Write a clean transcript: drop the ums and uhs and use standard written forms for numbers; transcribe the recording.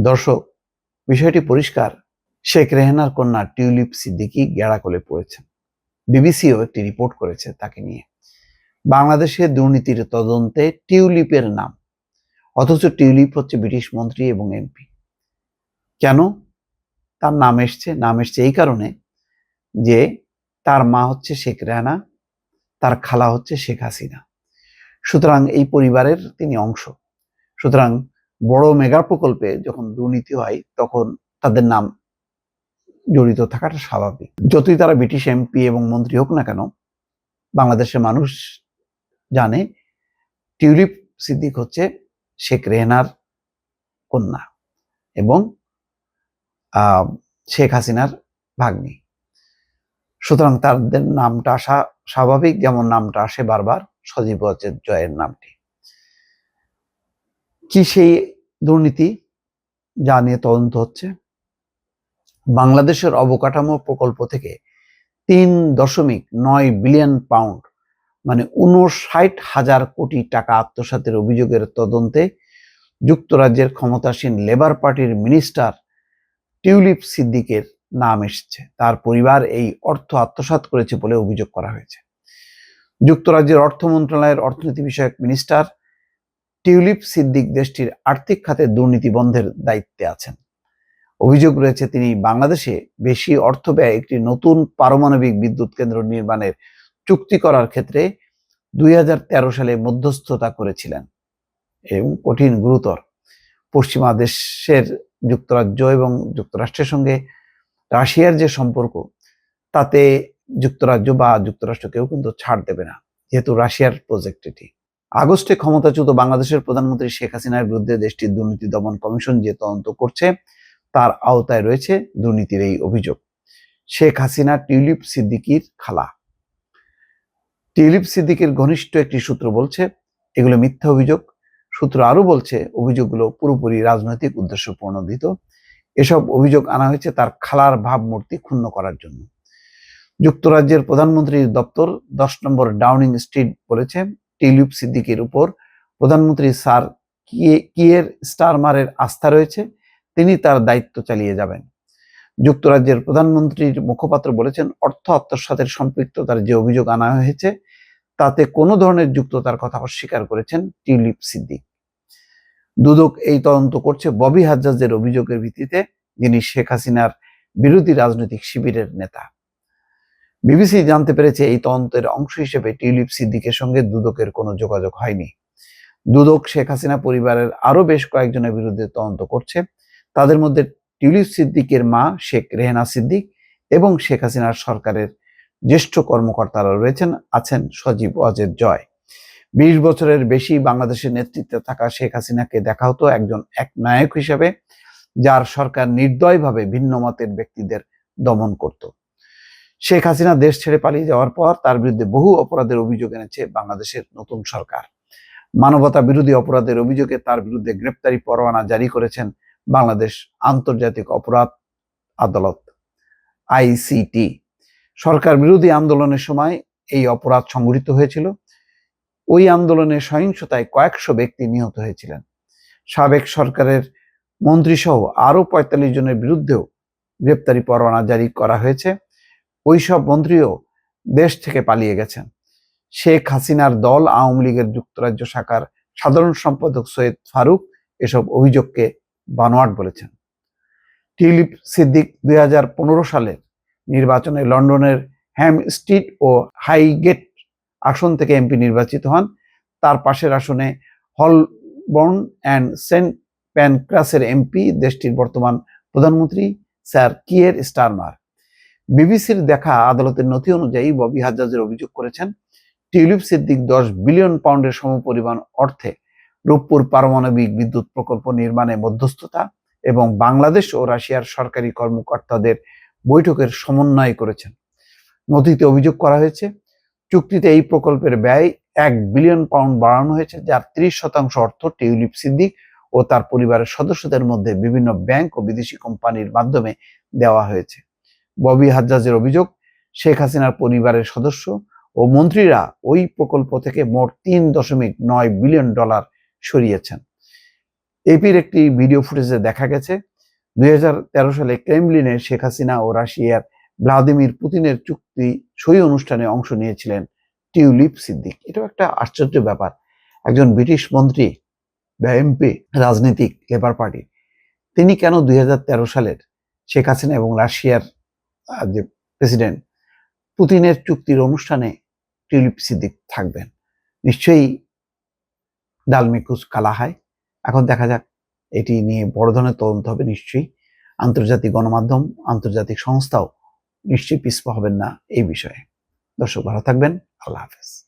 দর্শক, বিষয়টি পরিষ্কার। শেখ রেহানার কন্যা টিউলিপ সিদ্দিকী গ্যাড়াকলে পড়েছেন। বিবিসিও একটি রিপোর্ট করেছে তাকে নিয়ে। বাংলাদেশে দুর্নীতির তদন্তে টিউলিপের নাম, অথচ টিউলিপ হচ্ছে ব্রিটিশ মন্ত্রী এবং এমপি। কেন তার নাম এসছে? নাম এসছে এই কারণে যে তার মা হচ্ছে শেখ রেহানা, তার খালা হচ্ছে শেখ হাসিনা। সুতরাং এই পরিবারের তিনি অংশ। সুতরাং বড় মেগা প্রকল্পে যখন দুর্নীতি হয় তখন তাদের নাম জড়িত থাকাটা স্বাভাবিক। যতই তারা ব্রিটিশ এমপি এবং মন্ত্রী হোক না কেন, বাংলাদেশের মানুষ জানে টিউলিপ সিদ্দিক হচ্ছে শেখ রেহানার কন্যা এবং শেখ হাসিনার ভাগ্নি। সুতরাং তাদের নামটা আসা স্বাভাবিক, যেমন নামটা আসে বারবার সজীব ওয়াজেদ জয়ের নামটি। কি সেই দুর্নীতি যা নিয়ে তদন্ত হচ্ছে? বাংলাদেশের অবকাঠামো প্রকল্প থেকে 3.9 বিলিয়ন পাউন্ড মানে 59,000 কোটি টাকা আত্মসাতের অভিযোগের তদন্তে যুক্তরাজ্যের ক্ষমতাসীন লেবার পার্টির মিনিস্টার টিউলিপ সিদ্দিকের নাম এসেছে। তার পরিবার এই অর্থ আত্মসাৎ করেছে বলে অভিযোগ করা হয়েছে। যুক্তরাজ্যের অর্থ মন্ত্রণালয়ের অর্থনীতি বিষয়ক মিনিস্টার টিউলিপ সিদ্দিক দেশটির আর্থিক খাতে দুর্নীতি বন্ধের দায়িত্বে আছেন। অভিযোগ রয়েছে তিনি বাংলাদেশে বেশি অর্থ ব্যয় একটি নতুন পারমাণবিক বিদ্যুৎ কেন্দ্র নির্মাণের চুক্তি করার ক্ষেত্রে 2013 সালে মধ্যস্থতা করেছিলেন এবং কঠিন গুরুতর। পশ্চিমা দেশের যুক্তরাজ্য এবং যুক্তরাষ্ট্রের সঙ্গে রাশিয়ার যে সম্পর্ক, তাতে যুক্তরাজ্য বা যুক্তরাষ্ট্র কেউ কিন্তু ছাড় দেবে না, যেহেতু রাশিয়ার প্রজেক্ট এটি। আগস্টে ক্ষমতাচ্যুত বাংলাদেশের প্রধানমন্ত্রী শেখ হাসিনার বিরুদ্ধে দেশটির দুর্নীতি দমন কমিশন যে তদন্ত করছে তার আওতায় রয়েছে দুর্নীতির এই অভিযোগ। শেখ হাসিনা টিউলিপ সিদ্দিকীর খালা। টিউলিপ সিদ্দিকের ঘনিষ্ঠ একটি সূত্র বলছে এগুলো মিথ্যা অভিযোগ। সূত্র আরো বলছে অভিযোগগুলো পুরোপুরি রাজনৈতিক উদ্দেশ্য প্রণোদিত। এসব অভিযোগ আনা হয়েছে তার খালার ভাবমূর্তি ক্ষুণ্ণ করার জন্য। যুক্তরাজ্যের প্রধানমন্ত্রীর দপ্তর 10 নম্বর ডাউনিং স্ট্রিট বলেছে টিউলিপ সিদ্দিকের উপর প্রধানমন্ত্রী স্যার কিয়ের স্টারমারের আস্থা রয়েছে, তিনি তার দায়িত্ব চালিয়ে যাবেন। যুক্তরাজ্যের প্রধানমন্ত্রীর মুখপাত্র বলেছেন অর্থ আত্মসাতের সম্পৃক্ততার যে অভিযোগ আনা হয়েছে তাতে কোনো ধরনের যুক্ততার কথা অস্বীকার করেছেন টিউলিপ সিদ্দিক। দুদক এই তদন্ত করছে ববি হাজ্জাজের অভিযোগের ভিত্তিতে, যিনি শেখ হাসিনার বিরোধী রাজনৈতিক শিবিরের নেতা। বিবিসি জানতে পেরেছে এই তদন্তের অংশ হিসেবে টিউলিপ সিদ্দিকের সঙ্গে দুদকের কোনো যোগাযোগ হয়নি। দুদক শেখ হাসিনা পরিবারের আরো বেশ কয়েকজনের বিরুদ্ধে তদন্ত করছে। তাদের মধ্যে টিউলিপ সিদ্দিকের মা শেখ রেহানা সিদ্দিক এবং শেখ হাসিনার সরকারের জ্যেষ্ঠ কর্মকর্তারা আছেন সজীব ওয়াজেদ জয়। 20 বছরের বেশি বাংলাদেশের নেতৃত্বে থাকা শেখ হাসিনাকে দেখা হতো একজন একনায়ক হিসেবে, যার সরকার নির্দয়ভাবে ভিন্ন মতের ব্যক্তিদের দমন করত। শেখ হাসিনা দেশ ছেড়ে পালিয়ে যাওয়ার পর তার বিরুদ্ধে বহু অপরাধের অভিযোগ এনেছে বাংলাদেশের নতুন সরকার। মানবতা বিরোধী অপরাধের অভিযোগে তার বিরুদ্ধে গ্রেপ্তারি পরোয়ানা জারি করেছেন বাংলাদেশ আন্তর্জাতিক অপরাধ আদালত ICT। সরকার বিরোধী আন্দোলনের সময় এই অপরাধ সংঘটিত হয়েছিল। ওই আন্দোলনে সহিংসতায় কয়েকশো ব্যক্তি নিহত হয়েছিলেন। সাবেক সরকারের মন্ত্রীসহ আরো 45 জনের বিরুদ্ধেও গ্রেপ্তারি পরোয়ানা জারি করা হয়েছে। ওই সব মন্ত্রীও দেশ থেকে পালিয়ে গেছেন। শেখ হাসিনার দল আওয়ামী লীগের যুক্তরাজ্য শাখার সাধারণ সম্পাদক সৈয়দ ফারুক এসব অভিযোগকে বানোয়াট বলেছেন। টিউলিপ সিদ্দিক 2015 সালের নির্বাচনে লন্ডনের হ্যামস্টিড ও হাইগেট আসন থেকে এমপি নির্বাচিত হন। তার পাশের আসনে হলবর্ন অ্যান্ড সেন্ট প্যানক্রাসের এমপি দেশটির বর্তমান প্রধানমন্ত্রী স্যার কিয়ের স্টারমার। বিবিসির দেখা আদালতের নথি অনুযায়ী ববি হাজ্জাজের অভিযোগ করেছেন টিউলিপ সিদ্দিক 10 বিলিয়ন পাউন্ডের সমপরিমাণ অর্থে রূপপুর পারমাণবিক বিদ্যুৎ প্রকল্প নির্মাণে মধ্যস্থতা এবং বাংলাদেশ ও রাশিয়ার সরকারি কর্মকর্তাদের বৈঠকের সমন্বয় করেছেন। নথিতে অভিযোগ করা হয়েছে চুক্তিতে এই প্রকল্পের ব্যয় 1 বিলিয়ন পাউন্ড বাড়ানো হয়েছে, যার 30% অর্থ টিউলিপ সিদ্দিক ও তার পরিবারের সদস্যদের মধ্যে বিভিন্ন ব্যাংক ও বিদেশি কোম্পানির মাধ্যমে দেওয়া হয়েছে। ববি হাজ্জাজের অভিযোগ শেখ হাসিনার পরিবারের সদস্য ও মন্ত্রীরা ওই প্রকল্প থেকে মোট $3.9 বিলিয়ন সরিয়েছেন। এপির একটি ভিডিও ফুটেজে দেখা গেছে 2013 সালে ক্রেমলিনে শেখ হাসিনা ও রাশিয়ার ভ্লাদিমির পুতিনের চুক্তি সই অনুষ্ঠানে অংশ নিয়েছিলেন টিউলিপ সিদ্দিক। এটাও একটা আশ্চর্য ব্যাপার, একজন ব্রিটিশ মন্ত্রী বা এমপি, রাজনীতিক, লেবার পার্টি, তিনি কেন 2013 সালের শেখ হাসিনা এবং রাশিয়ার যে প্রেসিডেন্ট পুতিনের চুক্তির অনুষ্ঠানে টিউলিপ সিদ্দিক থাকবেন? নিশ্চয়ই ডালমে কুছ কালা হয়। এখন দেখা যাক, এটি নিয়ে বড় ধরনের তদন্ত হবে নিশ্চয়ই। আন্তর্জাতিক গণমাধ্যম, আন্তর্জাতিক সংস্থাও নিশ্চয়ই পিছপা হবেন না এই বিষয়ে। দর্শক ভালো থাকবেন, আল্লাহ হাফেজ।